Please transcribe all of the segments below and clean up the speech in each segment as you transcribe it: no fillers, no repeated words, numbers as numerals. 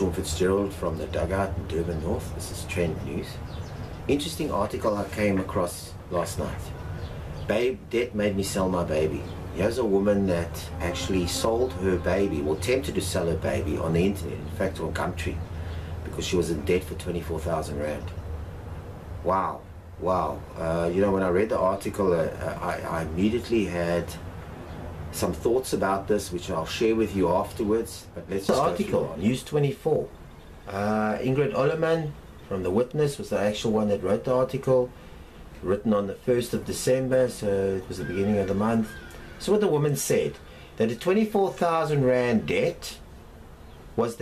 Sean Fitzgerald from the Dugout in Durban North. This is Trend News. Interesting article I came across last night. Babe, debt made me sell my baby. Here's a woman that actually sold her baby, or attempted to sell her baby on the internet, in fact on Gumtree, because she was in debt for 24,000 Rand. Wow, wow. You know, when I read the article, I immediately had some thoughts about this, which I'll share with you afterwards. But let's just article on News 24. Ingrid Oellermann from The Witness was the actual one that wrote the article, written on the 1st of December, so it was the beginning of the month. So what the woman said, that a 24,000 Rand debt was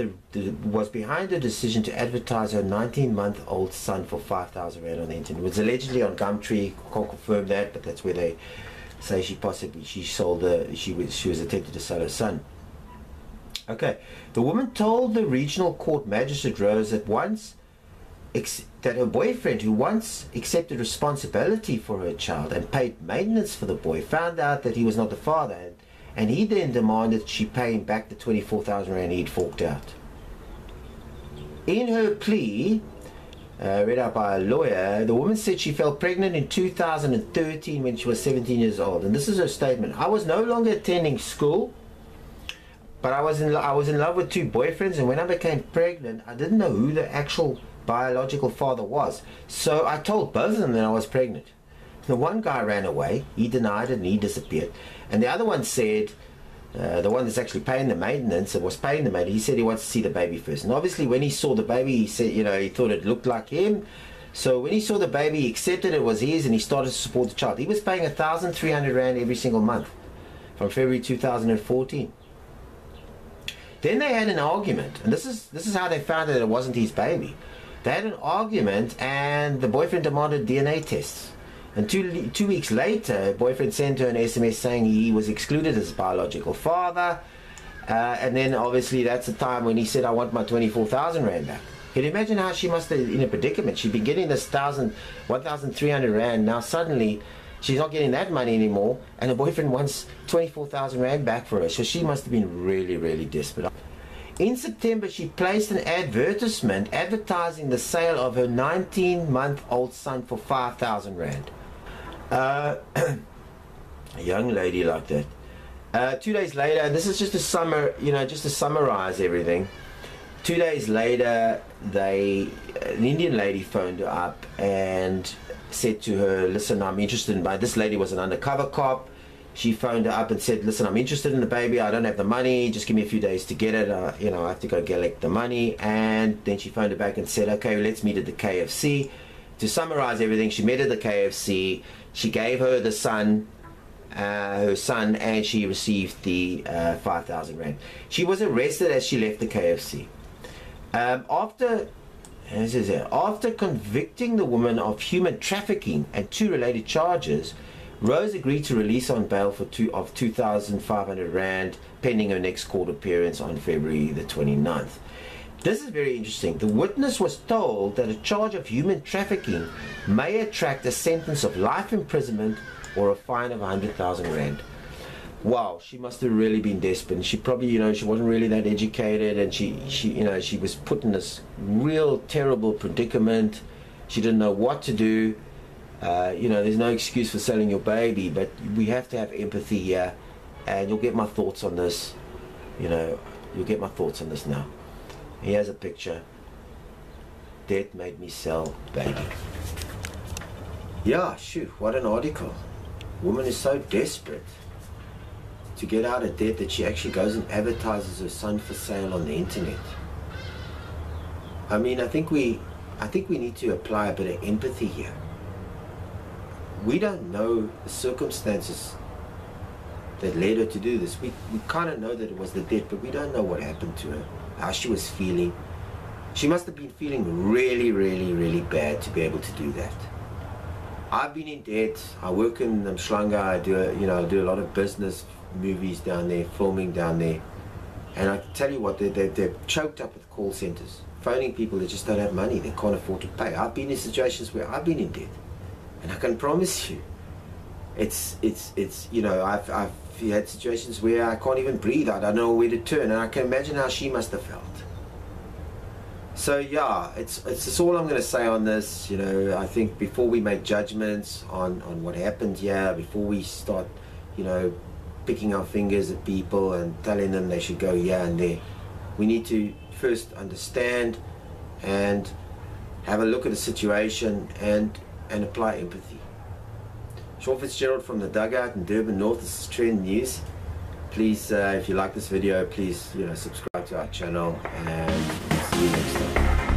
behind her decision to advertise her 19-month-old son for 5,000 Rand on the internet. It was allegedly on Gumtree, can't confirm that, but that's where they say she was attempted to sell her son. Okay, the woman told the regional court magistrate Rose that that her boyfriend, who once accepted responsibility for her child and paid maintenance for the boy, found out that he was not the father, and he then demanded she pay him back the 24,000 Rand he'd forked out. In her plea, read out by a lawyer, the woman said she fell pregnant in 2013 when she was 17 years old. And this is her statement: I was no longer attending school, but I was in love with two boyfriends, and when I became pregnant, I didn't know who the actual biological father was. So I told both of them that I was pregnant. The one guy ran away, he denied it, and he disappeared. And the other one said, the one that's actually paying the maintenance, and was paying the maintenance, he said he wants to see the baby first. And obviously when he saw the baby, he said, you know, he thought it looked like him. So when he saw the baby, he accepted it was his, and he started to support the child. He was paying 1,300 Rand every single month from February 2014. Then they had an argument, and this is how they found that it wasn't his baby. They had an argument, and the boyfriend demanded DNA tests. And two weeks later, her boyfriend sent her an SMS saying he was excluded as a biological father. And then obviously that's the time when he said, I want my 24,000 Rand back. Can you imagine how she must have, in a predicament? She'd been getting this 1,300 Rand. Now suddenly she's not getting that money anymore, and her boyfriend wants 24,000 Rand back for her. So she must have been really, really desperate. In September, she placed an advertisement advertising the sale of her 19-month-old son for 5,000 Rand. A young lady like that. 2 days later, and this is just just to summarize everything. 2 days later, an Indian lady phoned her up and said to her, listen, I'm interested in, this lady was an undercover cop. She phoned her up and said, listen, I'm interested in the baby, I don't have the money, just give me a few days to get it, I have to go collect the money. And then she phoned her back and said, okay, let's meet at the KFC. To summarize everything, she met at the KFC, she gave her the son, her son, and she received the 5,000 Rand. She was arrested as she left the KFC. After convicting the woman of human trafficking and 2 related charges, Rose agreed to release on bail of 2,500 Rand pending her next court appearance on February the 29th. This is very interesting. The witness was told that a charge of human trafficking may attract a sentence of life imprisonment or a fine of 100,000 Rand. Wow, she must have really been desperate. She probably, she wasn't really that educated, and she was put in this real terrible predicament. She didn't know what to do. There's no excuse for selling your baby, but we have to have empathy here, and you'll get my thoughts on this. You'll get my thoughts on this now. Here's a picture. Debt made me sell baby. Yeah, shoot, what an article. Woman is so desperate to get out of debt that she actually goes and advertises her son for sale on the internet. I mean, I think we need to apply a bit of empathy here. We don't know the circumstances that led her to do this. We kind of know that it was the debt, but we don't know what happened to her, how she was feeling. She must have been feeling really, really, really bad to be able to do that. I've been in debt. I work in Mshlanga. I do a lot of business, movies down there, filming down there. And I tell you what, they're choked up with call centers, phoning people that just don't have money, they can't afford to pay. I've been in situations where I've been in debt. And I can promise you, I've had situations where I can't even breathe. I don't know where to turn, and I can imagine how she must have felt. So yeah, it's all I'm going to say on this. You know, I think before we make judgments on what happened here, before we start, you know, picking our fingers at people and telling them they should go here and there, we need to first understand and have a look at the situation and apply empathy. Sean Fitzgerald from the Dugout in Durban North. This is Trend News. Please, if you like this video, please, you know, subscribe to our channel, and see you next time.